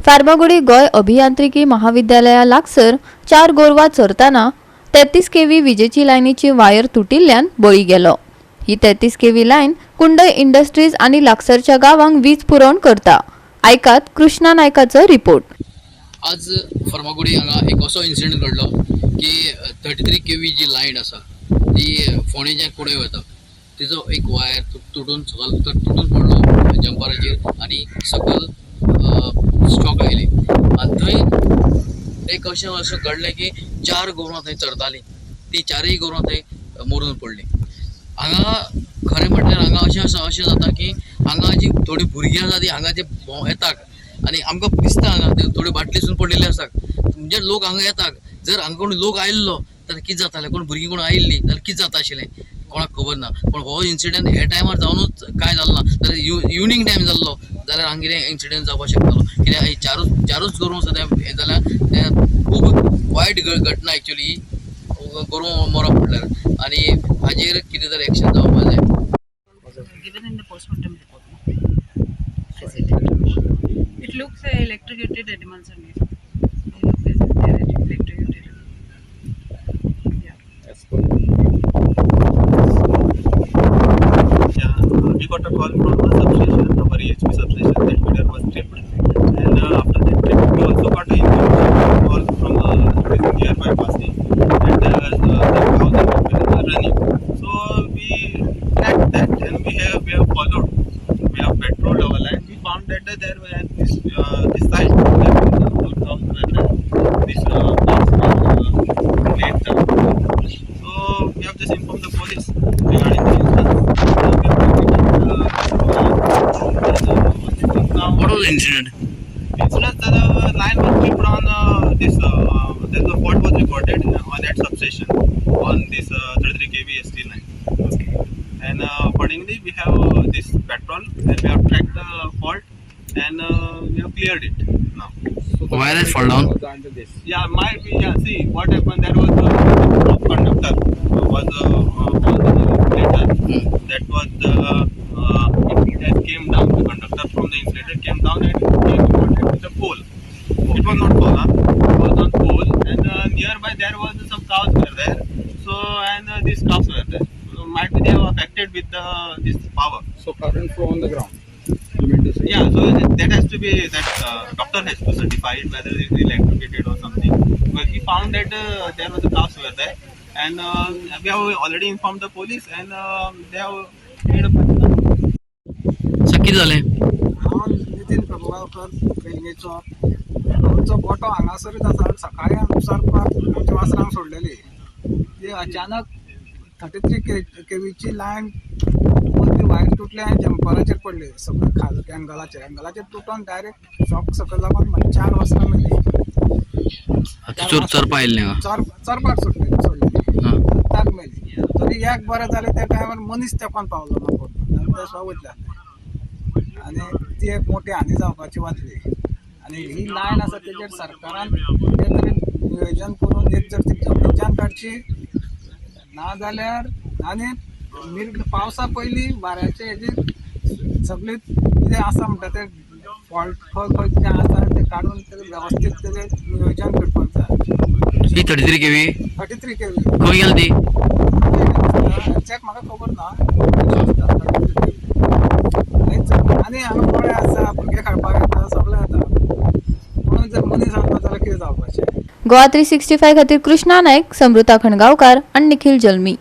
फार्मागुडी गोय अभियांत्रिकी महाविद्यालया लागसर 4 गोरवां चरताना 33 केव्ही विजेची लायनीची वायर तुटिल्ल्यान बळी गेलो। ही 33 केव्ही लायन कुंडय इंडस्ट्रीज आणि लागसरच्या गावांक वीज पुरवण करता। ऐकात कृष्णा नायकाचो रिपोर्ट। आज फार्मागुडी हांगा एक असो इन्सिडेंट घडलो की 33 केव्ही जी लायन आसा ती फोणेच्या कुडे वता, तिजो एक वायर तुटून पडलो जंपराचेर आणि सकल स्टॉक आयली आणि थंय एक अशें घडलें की 4 गोरवां थंय चरतालीं, ती 4य गोरवां थंय मरून पडलीं। हांगा खरें म्हटल्यार हांगा अशें जाता की हांगा जी थोडी भुरगीं आसा ती हांगा जे येतात आणि आमकां दिसता हांगा थोडी बाटलीसून पडलेली आसा, म्हणजे लोक हांगा येतात। जर हांगा कोण लोक आयिल्लो जाल्यार कितें जातालें, कोण भुरगीं कोण आयिल्लीं जाल्यार कितें जाता आशिल्लें कोणाक खबर ना। पण हो इन्सिडेंट हे टायमार जावनूच काय जालें ना, जाल्यार इवनिंग टायम जाल्लो जाल्यार हांगेर इन्सिडेंट जावपाक शकतालो, कित्याक ही चारूच गोरवां सुद्दां हें जाल्यार तें खूब वायट घटना एक्चुअली गोरवां मरप म्हटल्यार, आनी हाजेर कितें तरी एक्शन जावपाक जाय। Given in the postmortem report, as it looks electrocuted animals only. They look as if they are electrocuted. We got a call from a substation, our EHP substation, that meter was tripped, and after that trip, we also got a call from a nearby Basti, and the cows are running. So we tracked that, and we have followed. We have patrolled our line. We found that there was this site that the cows were there. This cows were laid down. So we have just informed the police regarding the incident. What was the incident? Incident, the line was tripped on this. Then the fault was reported on that substation on this 33 kV ST line. Okay. And accordingly, we have this patrol and we have tracked the fault and we have cleared it now. Why did it fall down? Yeah, might be. Yeah, see what happened. There was a conductor was on the insulator. That was it came down. The conductor from the insulator came down and came with the pole. It was not pole, it was on pole, and nearby there was some cows were there. So and these cows were there. So might be they were affected with this power. So current flow on the ground. You mean to say? Yeah, so that has to be that doctor has to certify it whether it is electrocuted or something. But he found that there was a cows were there, and we have already informed the police, and they have made a पंचनामा. कितें जालें? हांव नितीन प्रभाकर वेलंगेचो आमचो गोठो हांगासरूच आसा। सकाळी आमच्या वासरांक सोडलेली ती अचानक 33 केवीची लायन ती वायर तुटली आनी जंपराचेर पडली सकयल खाल एंगलाचेर तुटून डायरेक्ट शॉक सकयल लागून म्हाजी 4 वासरां मेली। चरपा आयिल्लें चरपाक सोडलेली ताक मेली। तरी एक बरें जालें त्या टायमार मनीस तेंपान पावलो ना कोण, ते सुद्दां वयतले आनी ती एक मोठी हानी जावपाची वाचली। आनी ही लायन आसा तेजेर सरकारान कितें तरी नियोजन करून एक जर ती जमनीच्यान काडची ना जाल्यार आनी पावसा पयलीं वाऱ्याचे हेजेर सगळे कितें आसा म्हणटा ते फॉल्ट खंय कितें आसा ते काडून तेजें वेवस्थीत तेजें नियोजन करपाक जाय। ही 33 केव्ही 33 केवी खंय गेली ती? एक्झॅक्ट म्हाका खबर ना। आनी हांगा बरें आसा, भुरगे खेळपाक येता, सगळें येता, म्हणून जर मनीस आसता जाल्यार कितें जावपाचें। गोवा 365 खातीर कृष्णा नायक, समृता खणगांवकार आणि निखिल जल्मी।